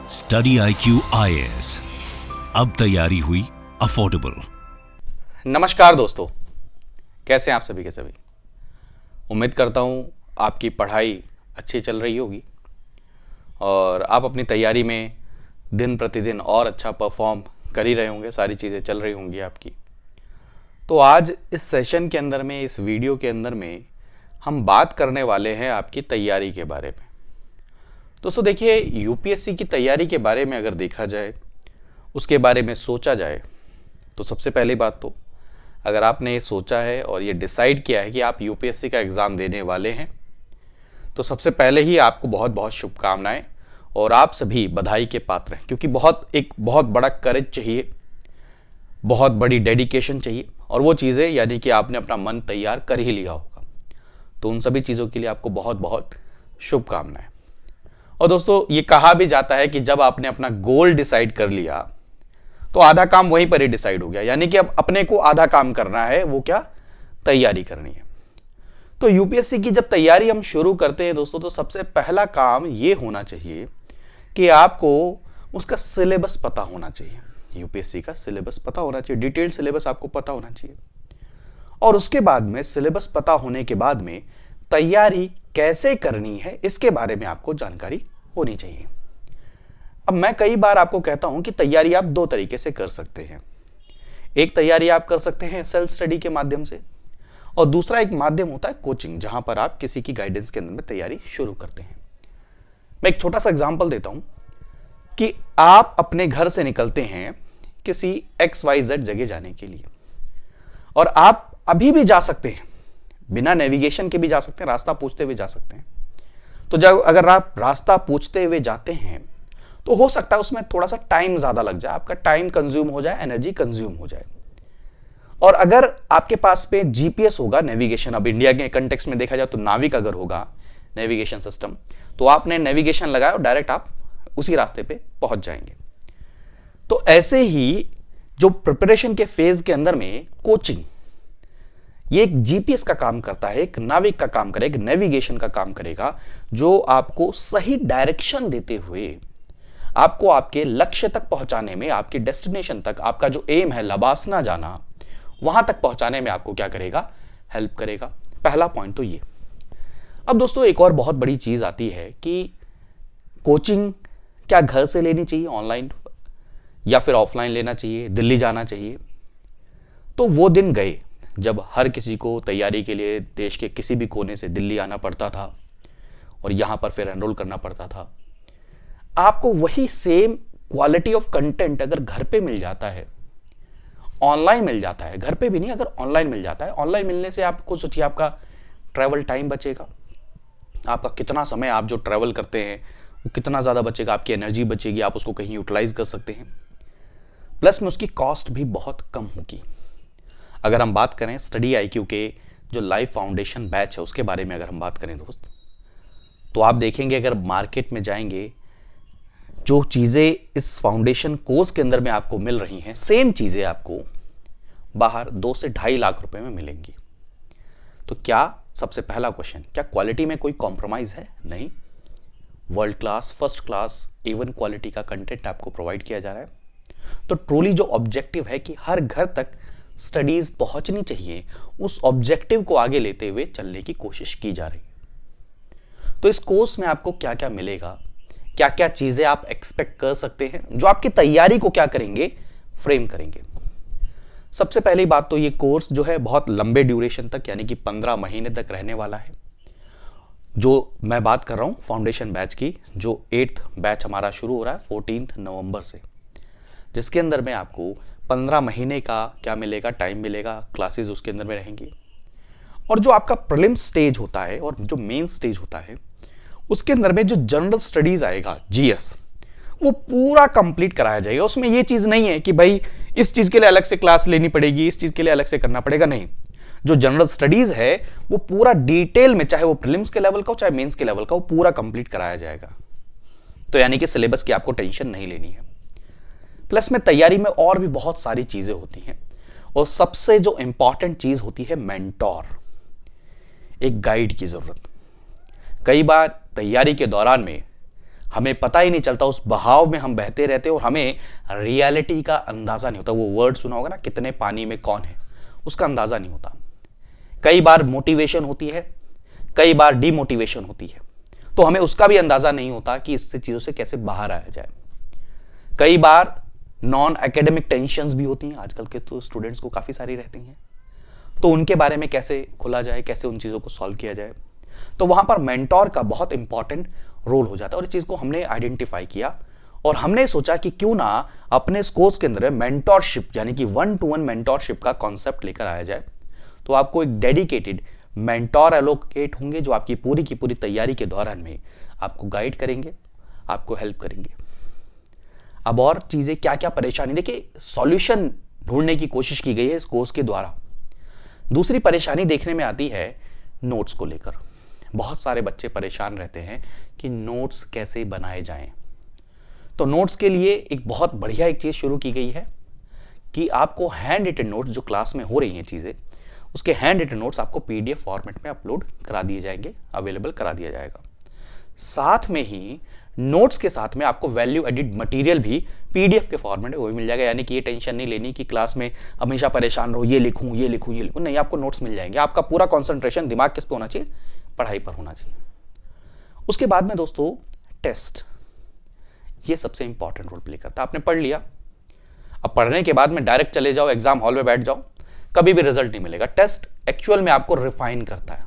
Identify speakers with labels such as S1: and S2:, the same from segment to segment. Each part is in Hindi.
S1: स्टडी IQ IAS, अब तैयारी हुई अफोर्डेबल।
S2: नमस्कार दोस्तों, कैसे हैं आप सभी के सभी। उम्मीद करता हूं आपकी पढ़ाई अच्छी चल रही होगी और आप अपनी तैयारी में दिन प्रतिदिन और अच्छा परफॉर्म कर ही रहे होंगे, सारी चीज़ें चल रही होंगी आपकी। तो आज इस सेशन के अंदर में, इस वीडियो के अंदर में हम बात करने वाले हैं आपकी तैयारी के बारे में। दोस्तों देखिए, यूपीएससी की तैयारी के बारे में अगर देखा जाए, उसके बारे में सोचा जाए, तो सबसे पहली बात तो अगर आपने ये सोचा है और ये डिसाइड किया है कि आप यूपीएससी का एग्ज़ाम देने वाले हैं, तो सबसे पहले ही आपको बहुत बहुत शुभकामनाएं और आप सभी बधाई के पात्र हैं, क्योंकि एक बहुत बड़ा करेज चाहिए, बहुत बड़ी डेडिकेशन चाहिए और वो चीज़ें यानी कि आपने अपना मन तैयार कर ही लिया होगा। तो उन सभी चीज़ों के लिए आपको बहुत बहुत शुभकामनाएं। और दोस्तों, ये कहा भी जाता है कि जब आपने अपना गोल डिसाइड कर लिया तो आधा काम वहीं पर ही डिसाइड हो गया, यानी कि अब अपने को आधा काम करना है, वो क्या, तैयारी करनी है। तो यूपीएससी की जब तैयारी हम शुरू करते हैं दोस्तों, तो सबसे पहला काम ये होना चाहिए कि आपको उसका सिलेबस पता होना चाहिए। यूपीएससी का सिलेबस पता होना चाहिए, डिटेल्ड सिलेबस आपको पता होना चाहिए। और उसके बाद में, सिलेबस पता होने के बाद में तैयारी कैसे करनी है, इसके बारे में आपको जानकारी होनी चाहिए। अब मैं कई बार आपको कहता हूं कि तैयारी आप दो तरीके से कर सकते हैं। एक तैयारी आप कर सकते हैं सेल्फ स्टडी के माध्यम से, और दूसरा एक माध्यम होता है कोचिंग, जहां पर आप किसी की गाइडेंस के अंदर में तैयारी शुरू करते हैं। मैं एक छोटा सा एग्जांपल देता हूं कि आप अपने घर से निकलते हैं किसी XYZ जगह जाने के लिए, और आप अभी भी जा सकते हैं, बिना नेविगेशन के भी जा सकते हैं, रास्ता पूछते हुए जा सकते हैं। तो जब अगर आप रास्ता पूछते हुए जाते हैं तो हो सकता है उसमें थोड़ा सा टाइम ज्यादा लग जाए, आपका टाइम कंज्यूम हो जाए, एनर्जी कंज्यूम हो जाए। और अगर आपके पास पे जीपीएस होगा, नेविगेशन, अब इंडिया के कंटेक्स्ट में देखा जाए तो नाविक अगर होगा नेविगेशन सिस्टम, तो आपने नेविगेशन लगाया और डायरेक्ट आप उसी रास्ते पे पहुंच जाएंगे। तो ऐसे ही जो प्रिपरेशन के फेज के अंदर में कोचिंग, ये एक जीपीएस का काम करता है, एक नाविक का काम करेगा, एक नेविगेशन का काम करेगा, जो आपको सही डायरेक्शन देते हुए आपको आपके लक्ष्य तक पहुंचाने में, आपके डेस्टिनेशन तक, आपका जो एम है लबासना जाना, वहां तक पहुंचाने में आपको क्या करेगा, हेल्प करेगा। पहला पॉइंट तो ये। अब दोस्तों एक और बहुत बड़ी चीज आती है कि कोचिंग क्या घर से लेनी चाहिए, ऑनलाइन या फिर ऑफलाइन लेना चाहिए, दिल्ली जाना चाहिए। तो वो दिन गए जब हर किसी को तैयारी के लिए देश के किसी भी कोने से दिल्ली आना पड़ता था और यहां पर फिर एनरोल करना पड़ता था। आपको वही सेम क्वालिटी ऑफ कंटेंट अगर घर पे मिल जाता है, ऑनलाइन मिल जाता है, घर पे भी नहीं, अगर ऑनलाइन मिल जाता है, ऑनलाइन मिलने से आपको सोचिए आपका ट्रैवल टाइम बचेगा, आपका कितना समय आप जो ट्रैवल करते हैं वो कितना ज़्यादा बचेगा, आपकी एनर्जी बचेगी, आप उसको कहीं यूटिलाइज कर सकते हैं। प्लस में उसकी कॉस्ट भी बहुत कम होगी। अगर हम बात करें स्टडी IQ के जो लाइव फाउंडेशन बैच है उसके बारे में अगर हम बात करें दोस्त, तो आप देखेंगे अगर मार्केट में जाएंगे, जो चीज़ें इस फाउंडेशन कोर्स के अंदर में आपको मिल रही हैं, सेम चीज़ें आपको बाहर 2 से 2.5 लाख रुपए में मिलेंगी। तो क्या, सबसे पहला क्वेश्चन, क्या क्वालिटी में कोई कॉम्प्रोमाइज़ है? नहीं, world class, first class, even quality का कंटेंट आपको प्रोवाइड किया जा रहा है। तो ट्रूली जो ऑब्जेक्टिव है कि हर घर तक स्टडीज पहुंचनी चाहिए, उस ऑब्जेक्टिव को आगे लेते हुए चलने की कोशिश की जा रही है। तो इस कोर्स में आपको क्या क्या मिलेगा, क्या क्या चीजें आप एक्सपेक्ट कर सकते हैं, जो आपकी तैयारी को क्या करेंगे, फ्रेम करेंगे। सबसे पहली बात तो ये कोर्स जो है बहुत लंबे ड्यूरेशन तक, यानी कि 15 महीने तक रहने वाला है। जो मैं बात कर रहा हूं फाउंडेशन बैच की, जो 8th बैच हमारा शुरू हो रहा है 14 नवंबर से, जिसके अंदर में आपको 15 महीने का क्या मिलेगा, टाइम मिलेगा, क्लासेस उसके अंदर में रहेंगी। और जो आपका प्रीलिम स्टेज होता है और जो मेन स्टेज होता है, उसके अंदर में जो जनरल स्टडीज आएगा, जीएस, वो पूरा कंप्लीट कराया जाएगा। उसमें ये चीज नहीं है कि भाई इस चीज के लिए अलग से क्लास लेनी पड़ेगी, इस चीज के लिए अलग से करना पड़ेगा, नहीं। जो जनरल स्टडीज है वो पूरा डिटेल में, चाहे वो प्रीलिम्स के लेवल का हो चाहे मेंस के लेवल का, वो पूरा कंप्लीट कराया जाएगा। तो यानी कि सिलेबस की आपको टेंशन नहीं लेनी है। प्लस में तैयारी में और भी बहुत सारी चीजें होती हैं, और सबसे जो इंपॉर्टेंट चीज होती है मेंटोर, एक गाइड की जरूरत। कई बार तैयारी के दौरान में हमें पता ही नहीं चलता, उस बहाव में हम बहते रहते हैं और हमें रियलिटी का अंदाजा नहीं होता। वो वर्ड सुना होगा ना, कितने पानी में कौन है, उसका अंदाजा नहीं होता। कई बार मोटिवेशन होती है, कई बार डीमोटिवेशन होती है, तो हमें उसका भी अंदाजा नहीं होता कि इससे चीजों से कैसे बाहर आया जाए। कई बार नॉन एकेडमिक टेंशंस भी होती हैं, आजकल के तो स्टूडेंट्स को काफी सारी रहती हैं, तो उनके बारे में कैसे खुला जाए, कैसे उन चीजों को सॉल्व किया जाए। तो वहां पर मेंटोर का बहुत इंपॉर्टेंट रोल हो जाता है और इस चीज को हमने आइडेंटिफाई किया और हमने सोचा कि क्यों ना अपने इस कोर्स के अंदर मेंटोरशिप यानी कि 1-to-1 मेंटोरशिप का कॉन्सेप्ट लेकर आया जाए। तो आपको एक डेडिकेटेड मेंटोर एलोकेट होंगे जो आपकी पूरी की पूरी तैयारी के दौरान में आपको गाइड करेंगे, आपको हेल्प करेंगे। अब और चीजें क्या क्या परेशानी, देखिए सॉल्यूशन ढूंढने की कोशिश की गई है इस कोर्स के द्वारा। दूसरी परेशानी देखने में आती है नोट्स को लेकर। बहुत सारे बच्चे परेशान रहते हैं कि नोट्स कैसे बनाए जाएं। तो नोट्स के लिए एक बहुत बढ़िया एक चीज शुरू की गई है कि आपको हैंड रिटन नोट्स जो क्लास में हो रही हैं चीजें, उसके हैंड रिटन नोट्स आपको पीडीएफ फॉर्मेट में अपलोड करा दिए जाएंगे, अवेलेबल करा दिया जाएगा। साथ में ही नोट्स के साथ में आपको वैल्यू एडिड मटेरियल भी पीडीएफ के फॉर्मेट में वो भी मिल जाएगा। यानी कि ये टेंशन नहीं लेनी कि क्लास में हमेशा परेशान रहो, ये लिखूं ये लिखूं ये लिखूं, नहीं, आपको नोट्स मिल जाएंगे। आपका पूरा कंसंट्रेशन दिमाग किस पे होना चाहिए, पढ़ाई पर होना चाहिए। उसके बाद में दोस्तों टेस्ट, ये सबसे इंपॉर्टेंट रोल प्ले करता है। आपने पढ़ लिया, अब पढ़ने के बाद में डायरेक्ट चले जाओ एग्जाम हॉल में बैठ जाओ, कभी भी रिजल्ट नहीं मिलेगा। टेस्ट एक्चुअल में आपको रिफाइन करता है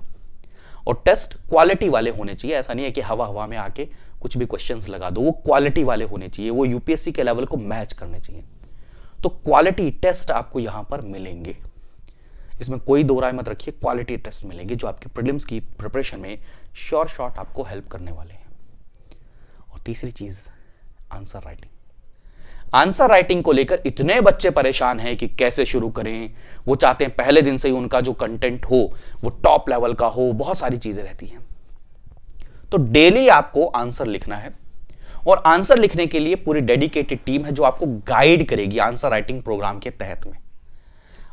S2: और टेस्ट क्वालिटी वाले होने चाहिए। ऐसा नहीं है कि हवा हवा में आके कुछ भी क्वेश्चंस लगा दो, वो क्वालिटी वाले होने चाहिए, वो यूपीएससी के लेवल को मैच करने चाहिए। तो क्वालिटी टेस्ट आपको यहां पर मिलेंगे, इसमें कोई दो राय मत रखिए, क्वालिटी टेस्ट मिलेंगे जो आपके प्रीलिम्स की प्रिपरेशन में श्योर शॉट आपको हेल्प करने वाले हैं। और तीसरी चीज आंसर राइटिंग। आंसर राइटिंग को लेकर इतने बच्चे परेशान हैं कि कैसे शुरू करें। वो चाहते हैं पहले दिन से ही उनका जो कंटेंट हो वो टॉप लेवल का हो, बहुत सारी चीजें रहती हैं। तो डेली आपको आंसर लिखना है और आंसर लिखने के लिए पूरी डेडिकेटेड टीम है जो आपको गाइड करेगी आंसर राइटिंग प्रोग्राम के तहत में।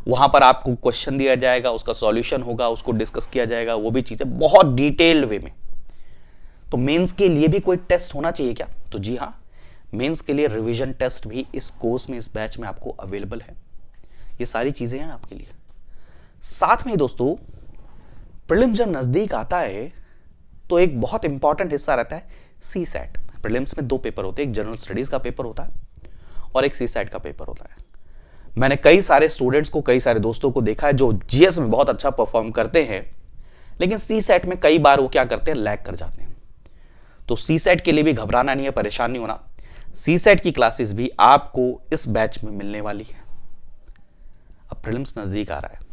S2: वहां पर आपको क्वेश्चन दिया जाएगा, उसका सॉल्यूशन होगा, उसको डिस्कस किया जाएगा, वो भी चीजें बहुत डिटेल्ड वे में। तो मेंस के लिए भी कोई टेस्ट होना चाहिए क्या? तो जी हाँ, मेंस के लिए रिवीजन टेस्ट भी इस कोर्स में, इस बैच में आपको अवेलेबल है। ये सारी चीजें हैं आपके लिए। साथ में दोस्तों प्रीलिम्स जब नजदीक आता है तो एक बहुत इंपॉर्टेंट हिस्सा रहता है सी सेट। प्रीलिम्स में 2 पेपर होते हैं, एक जनरल स्टडीज का पेपर होता है और एक सी सेट का पेपर होता है। मैंने कई सारे स्टूडेंट्स को, कई सारे दोस्तों को देखा है जो जीएस में बहुत अच्छा परफॉर्म करते हैं, लेकिन सी सेट में कई बार वो क्या करते हैं, लैग कर जाते हैं। तो सी सेट के लिए भी घबराना नहीं है, परेशान नहीं होना। सी सेट की क्लासेस भी आपको इस बैच में मिलने वाली है। अब प्रीलिम्स नजदीक आ रहा है,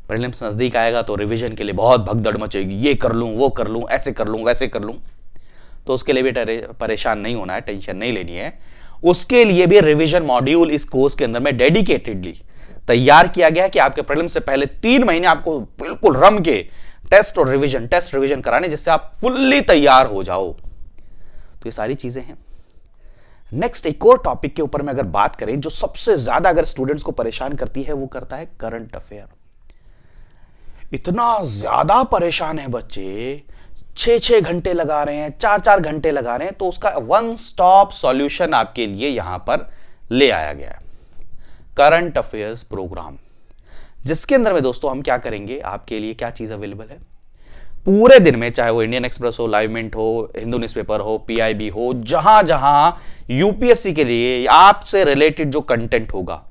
S2: प्रीलिम्स नजदीक आएगा तो रिवीजन के लिए बहुत भगदड़ मचेगी, ये कर लूं वो कर लूं, ऐसे कर लूं वैसे कर लूं। तो उसके लिए भी परेशान नहीं होना है, टेंशन नहीं लेनी है। उसके लिए भी रिवीजन मॉड्यूल इस कोर्स के अंदर में डेडिकेटेडली तैयार किया गया है कि आपके प्रीलिम्स से पहले 3 महीने आपको बिल्कुल रम के टेस्ट रिवीजन कराने, जिससे आप फुल्ली तैयार हो जाओ। तो ये सारी चीजें हैं। नेक्स्ट एक और टॉपिक के ऊपर में अगर बात करें जो सबसे ज्यादा अगर स्टूडेंट्स को परेशान करती है, वो करता है करंट अफेयर। इतना ज्यादा परेशान है बच्चे, 6-6 घंटे लगा रहे हैं, 4-4 घंटे लगा रहे हैं। तो उसका वन स्टॉप सॉल्यूशन आपके लिए यहां पर ले आया गया है, करंट अफेयर्स प्रोग्राम, जिसके अंदर में दोस्तों हम क्या करेंगे, आपके लिए क्या चीज अवेलेबल है पूरे दिन में, चाहे वो इंडियन एक्सप्रेस हो, लाइव मिंट हो, हिंदू न्यूज़पेपर हो, पीआईबी हो, जहां जहां यूपीएससी के लिए आपसे रिलेटेड जो कंटेंट होगा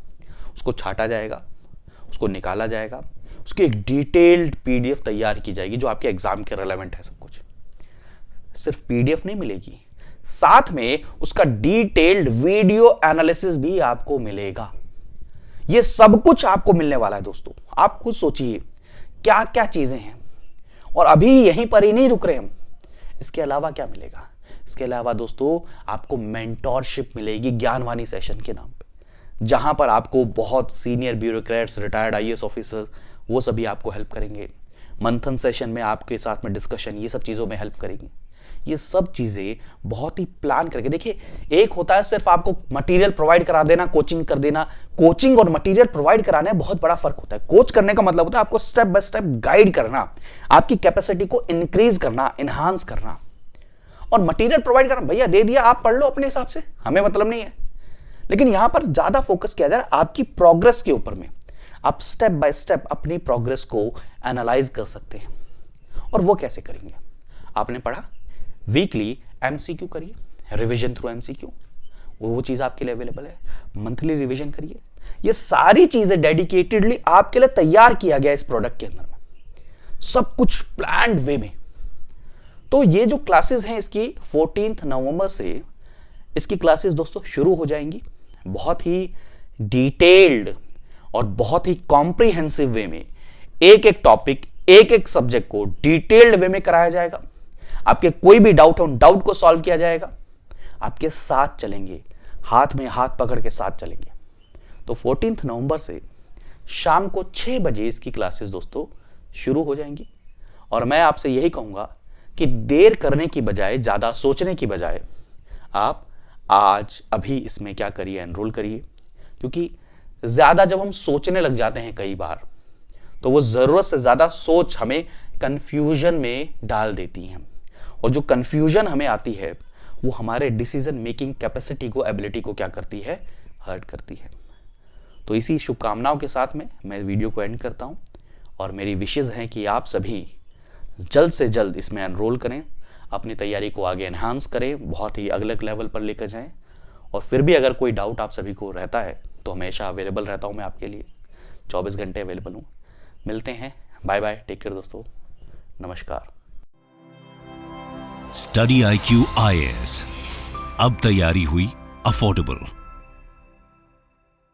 S2: उसको छाटा जाएगा, उसको निकाला जाएगा, उसकी एक डिटेल्ड पीडीएफ तैयार की जाएगी जो आपके एग्जाम के रिलेवेंट है। सब कुछ सिर्फ पीडीएफ नहीं मिलेगी, साथ में उसका डिटेल्ड वीडियो एनालिसिस भी आपको मिलेगा। ये सब कुछ आपको मिलने वाला है दोस्तों। आप खुद सोचिए क्या क्या चीजें हैं। और अभी यहीं पर ही नहीं रुक रहे हम, इसके अलावा क्या मिलेगा? इसके अलावा दोस्तों आपको मेंटोरशिप मिलेगी ज्ञानवाणी सेशन के नाम पे, जहां पर आपको बहुत senior bureaucrats, retired IAS officer, वो सभी आपको हेल्प करेंगे। मंथन सेशन में आपके साथ में डिस्कशन, ये सब चीजों में हेल्प करेगी। ये सब चीजें बहुत ही प्लान करके, देखिए एक होता है सिर्फ आपको मटेरियल प्रोवाइड करा देना, कोचिंग कर देना। कोचिंग और मटेरियल प्रोवाइड कराने में बहुत बड़ा फर्क होता है। कोच करने का मतलब होता है आपको स्टेप बाय स्टेप गाइड करना, आपकी कैपेसिटी को इंक्रीज करना, एनहांस करना। और मटेरियल प्रोवाइड करना, भैया दे दिया, आप पढ़ लो अपने हिसाब से, हमें मतलब नहीं है। लेकिन यहां पर ज्यादा फोकस किया जा रहा है आपकी प्रोग्रेस के ऊपर में। आप स्टेप बाय स्टेप अपनी प्रोग्रेस को एनालाइज कर सकते हैं। और वो कैसे करेंगे? आपने पढ़ा, वीकली एमसीक्यू करिए, रिवीजन थ्रू एमसीक्यू, वो चीज आपके लिए अवेलेबल है। मंथली रिवीजन करिए। ये सारी चीजें डेडिकेटेडली आपके लिए तैयार किया गया इस प्रोडक्ट के अंदर में, सब कुछ प्लान्ड वे में। तो ये जो क्लासेस हैं इसकी 14 नवंबर से इसकी क्लासेस दोस्तों शुरू हो जाएंगी। बहुत ही डिटेल्ड और बहुत ही कॉम्प्रिहेंसिव वे में एक एक टॉपिक, एक एक सब्जेक्ट को डिटेल्ड वे में कराया जाएगा। आपके कोई भी डाउट हो, उन डाउट को सॉल्व किया जाएगा। आपके साथ चलेंगे, हाथ में हाथ पकड़ के साथ चलेंगे। तो 14 नवंबर से शाम को 6 बजे इसकी क्लासेस दोस्तों शुरू हो जाएंगी। और मैं आपसे यही कहूंगा कि देर करने की बजाय, ज्यादा सोचने की बजाय, आप आज अभी इसमें क्या करिए, एनरोल करिए। क्योंकि ज्यादा जब हम सोचने लग जाते हैं कई बार, तो वो जरूरत से ज्यादा सोच हमें कंफ्यूजन में डाल देती हैं। और जो कंफ्यूजन हमें आती है वो हमारे डिसीजन मेकिंग कैपेसिटी को, एबिलिटी को क्या करती है, हर्ट करती है। तो इसी शुभकामनाओं के साथ में मैं वीडियो को एंड करता हूं। और मेरी विशेष है कि आप सभी जल्द से जल्द इसमें एनरोल करें, अपनी तैयारी को आगे एनहांस करें, बहुत ही अलग लेवल पर लेकर जाएं। और फिर भी अगर कोई डाउट आप सभी को रहता है तो हमेशा अवेलेबल रहता हूं मैं आपके लिए, 24 घंटे अवेलेबल हूं। मिलते हैं, बाय बाय, टेक केयर दोस्तों, नमस्कार।
S1: स्टडी IQ IAS, अब तैयारी हुई अफोर्डेबल।